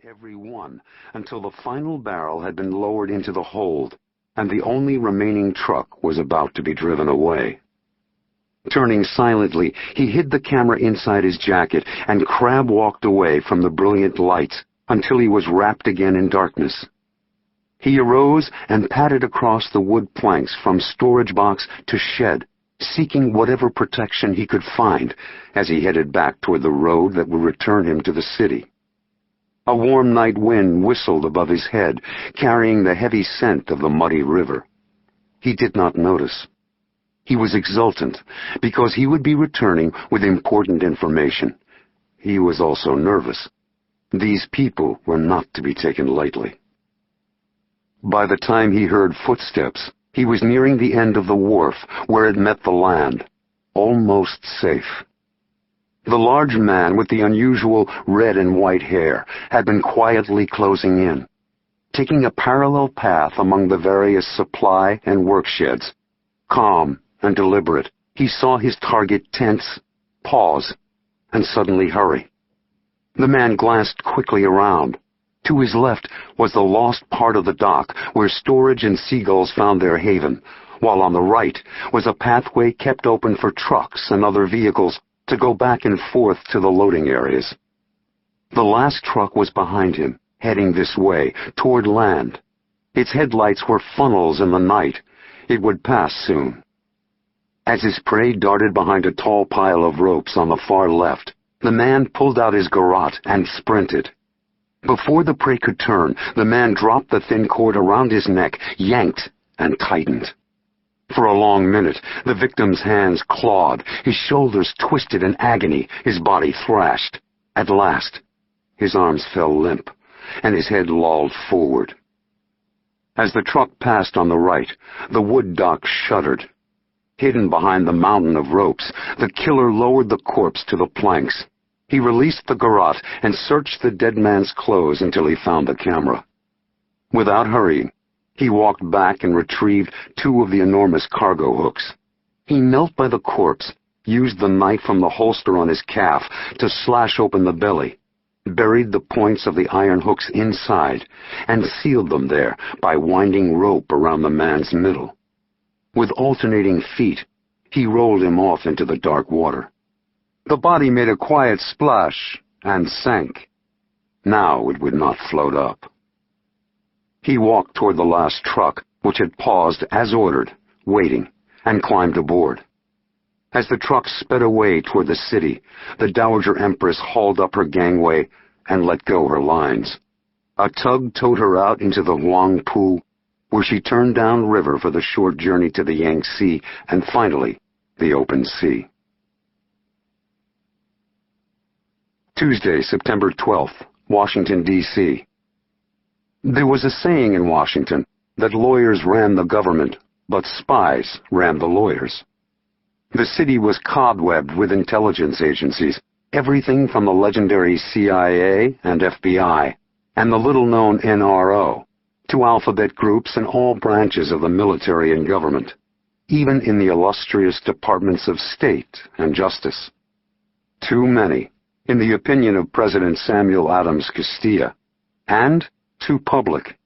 in every one until the final barrel had been lowered into the hold, and the only remaining truck was about to be driven away. Turning silently, he hid the camera inside his jacket and crab-walked away from the brilliant lights until he was wrapped again in darkness. He arose and padded across the wood planks from storage box to shed, seeking whatever protection he could find as he headed back toward the road that would return him to the city. A warm night wind whistled above his head, carrying the heavy scent of the muddy river. He did not notice. He was exultant because he would be returning with important information. He was also nervous. These people were not to be taken lightly. By the time he heard footsteps, he was nearing the end of the wharf where it met the land, almost safe. The large man with the unusual red and white hair had been quietly closing in, taking a parallel path among the various supply and work sheds. Calm and deliberate, he saw his target tense, pause, and suddenly hurry. The man glanced quickly around. To his left was the lost part of the dock where storage and seagulls found their haven, while on the right was a pathway kept open for trucks and other vehicles to go back and forth to the loading areas. The last truck was behind him, heading this way, toward land. Its headlights were funnels in the night. It would pass soon. As his prey darted behind a tall pile of ropes on the far left, the man pulled out his garrote and sprinted. Before the prey could turn, the man dropped the thin cord around his neck, yanked, and tightened. For a long minute, the victim's hands clawed, his shoulders twisted in agony, his body thrashed. At last, his arms fell limp, and his head lolled forward. As the truck passed on the right, the wood dock shuddered. Hidden behind the mountain of ropes, the killer lowered the corpse to the planks. He released the garrote and searched the dead man's clothes until he found the camera. Without hurrying, he walked back and retrieved two of the enormous cargo hooks. He knelt by the corpse, used the knife from the holster on his calf to slash open the belly, buried the points of the iron hooks inside, and sealed them there by winding rope around the man's middle. With alternating feet, he rolled him off into the dark water. The body made a quiet splash and sank. Now it would not float up. He walked toward the last truck, which had paused as ordered, waiting, and climbed aboard. As the truck sped away toward the city, the Dowager Empress hauled up her gangway and let go her lines. A tug towed her out into the Huangpu, where she turned down river for the short journey to the Yangtze and finally the open sea. Tuesday, September 12th, Washington, D.C. There was a saying in Washington that lawyers ran the government, but spies ran the lawyers. The city was cobwebbed with intelligence agencies, everything from the legendary CIA and FBI, and the little-known NRO, to alphabet groups in all branches of the military and government, even in the illustrious departments of state and justice. Too many, in the opinion of President Samuel Adams Castilla, and too public.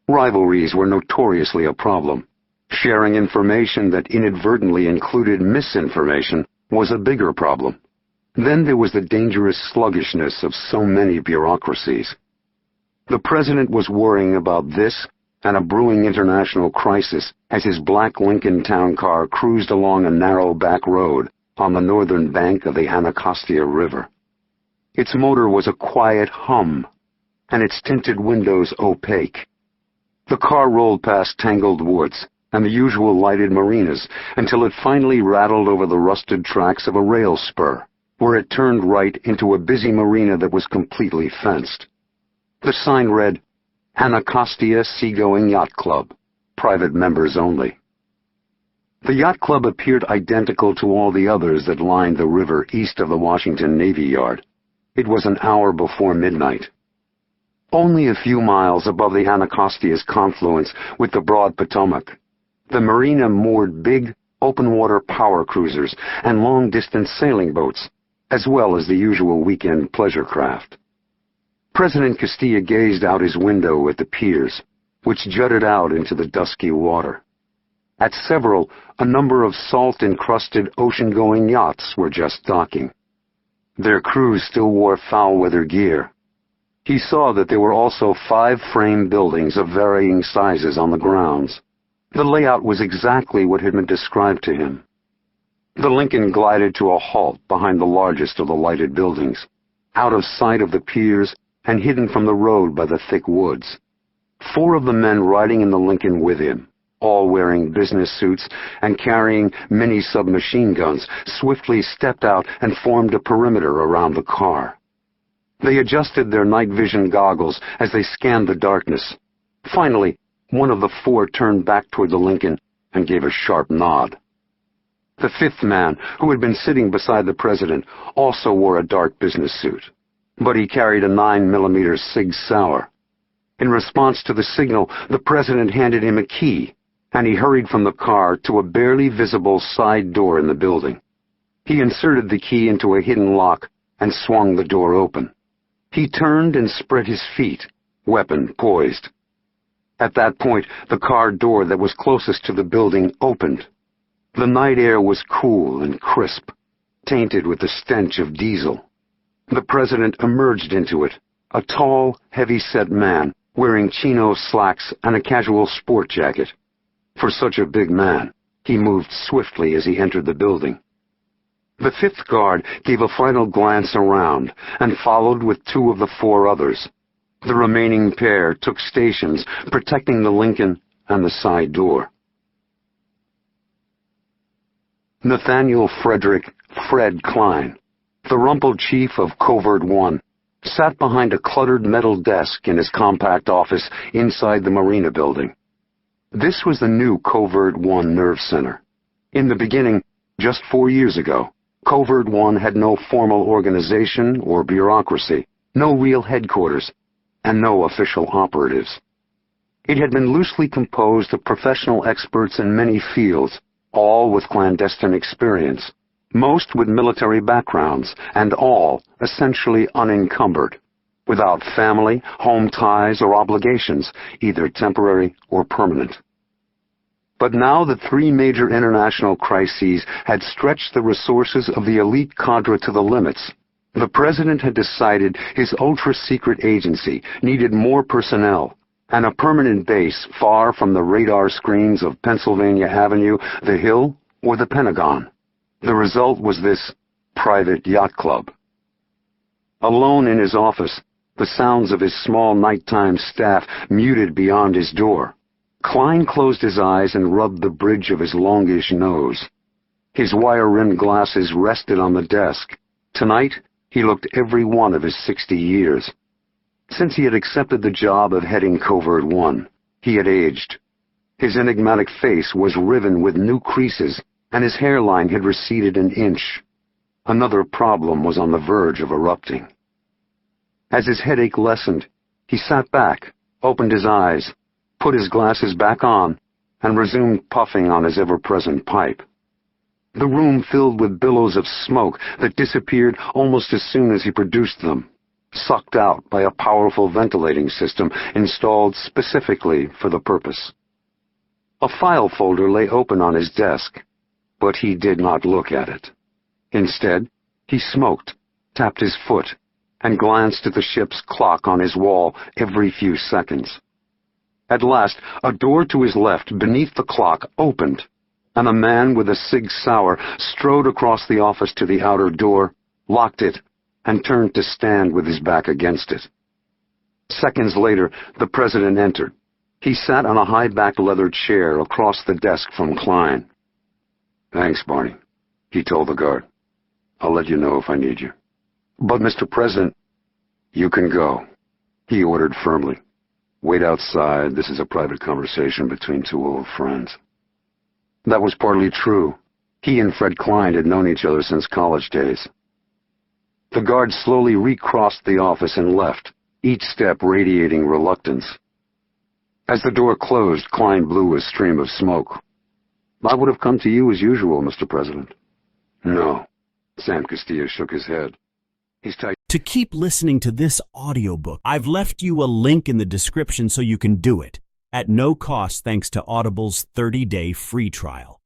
Rivalries were notoriously a problem. Sharing information that inadvertently included misinformation was a bigger problem. Then there was the dangerous sluggishness of so many bureaucracies. The president was worrying about this and a brewing international crisis as his black Lincoln town car cruised along a narrow back road on the northern bank of the Anacostia River. Its motor was a quiet hum, and its tinted windows opaque. The car rolled past tangled woods and the usual lighted marinas until it finally rattled over the rusted tracks of a rail spur, where it turned right into a busy marina that was completely fenced. The sign read, Anacostia Seagoing Yacht Club, private members only. The yacht club appeared identical to all the others that lined the river east of the Washington Navy Yard. It was an hour before midnight. Only a few miles above the Anacostia's confluence with the broad Potomac, the marina moored big, open-water power cruisers and long-distance sailing boats, as well as the usual weekend pleasure craft. President Castilla gazed out his window at the piers, which jutted out into the dusky water. At several, a number of salt-encrusted ocean-going yachts were just docking. Their crews still wore foul-weather gear. He saw that there were also 5 frame buildings of varying sizes on the grounds. The layout was exactly what had been described to him. The Lincoln glided to a halt behind the largest of the lighted buildings, out of sight of the piers and hidden from the road by the thick woods. 4 of the men riding in the Lincoln with him, all wearing business suits and carrying mini submachine guns, swiftly stepped out and formed a perimeter around the car. They adjusted their night vision goggles as they scanned the darkness. Finally, one of the 4 turned back toward the Lincoln and gave a sharp nod. The 5th man, who had been sitting beside the president, also wore a dark business suit, but he carried a 9mm Sig Sauer. In response to the signal, the president handed him a key, and he hurried from the car to a barely visible side door in the building. He inserted the key into a hidden lock and swung the door open. He turned and spread his feet, weapon poised. At that point, the car door that was closest to the building opened. The night air was cool and crisp, tainted with the stench of diesel. The president emerged into it, a tall, heavy-set man, wearing chino slacks and a casual sport jacket. For such a big man, he moved swiftly as he entered the building. The 5th guard gave a final glance around and followed with 2 of the 4 others. The remaining pair took stations, protecting the Lincoln and the side door. Nathaniel Frederick "Fred" Klein, the rumpled chief of Covert 1, sat behind a cluttered metal desk in his compact office inside the Marina building. This was the new Covert 1 Nerve Center. In the beginning, just 4 years ago, Covert 1 had no formal organization or bureaucracy, no real headquarters, and no official operatives. It had been loosely composed of professional experts in many fields, all with clandestine experience, most with military backgrounds, and all essentially unencumbered, without family, home ties, or obligations, either temporary or permanent. But now that 3 major international crises had stretched the resources of the elite cadre to the limits, the president had decided his ultra-secret agency needed more personnel and a permanent base far from the radar screens of Pennsylvania Avenue, the Hill, or the Pentagon. The result was this private yacht club. Alone in his office, the sounds of his small nighttime staff muted beyond his door, Klein closed his eyes and rubbed the bridge of his longish nose. His wire-rimmed glasses rested on the desk. Tonight, he looked every one of his 60 years. Since he had accepted the job of heading Covert 1, he had aged. His enigmatic face was riven with new creases, and his hairline had receded an inch. Another problem was on the verge of erupting. As his headache lessened, he sat back, opened his eyes, put his glasses back on, and resumed puffing on his ever-present pipe. The room filled with billows of smoke that disappeared almost as soon as he produced them, sucked out by a powerful ventilating system installed specifically for the purpose. A file folder lay open on his desk, but he did not look at it. Instead, he smoked, tapped his foot, and glanced at the ship's clock on his wall every few seconds. At last, a door to his left, beneath the clock, opened, and a man with a Sig Sauer strode across the office to the outer door, locked it, and turned to stand with his back against it. Seconds later, the president entered. He sat on a high-backed leather chair across the desk from Klein. "Thanks, Barney," he told the guard. "I'll let you know if I need you." "But, Mr. President—" "You can go," he ordered firmly. "Wait outside. This is a private conversation between 2 old friends." That was partly true. He and Fred Klein had known each other since college days. The guard slowly recrossed the office and left, each step radiating reluctance. As the door closed, Klein blew a stream of smoke. "I would have come to you as usual, Mr. President." "No." Sam Castilla shook his head. His tight to keep listening to this audiobook. I've left you a link in the description so you can do it, at no cost thanks to Audible's 30-day free trial.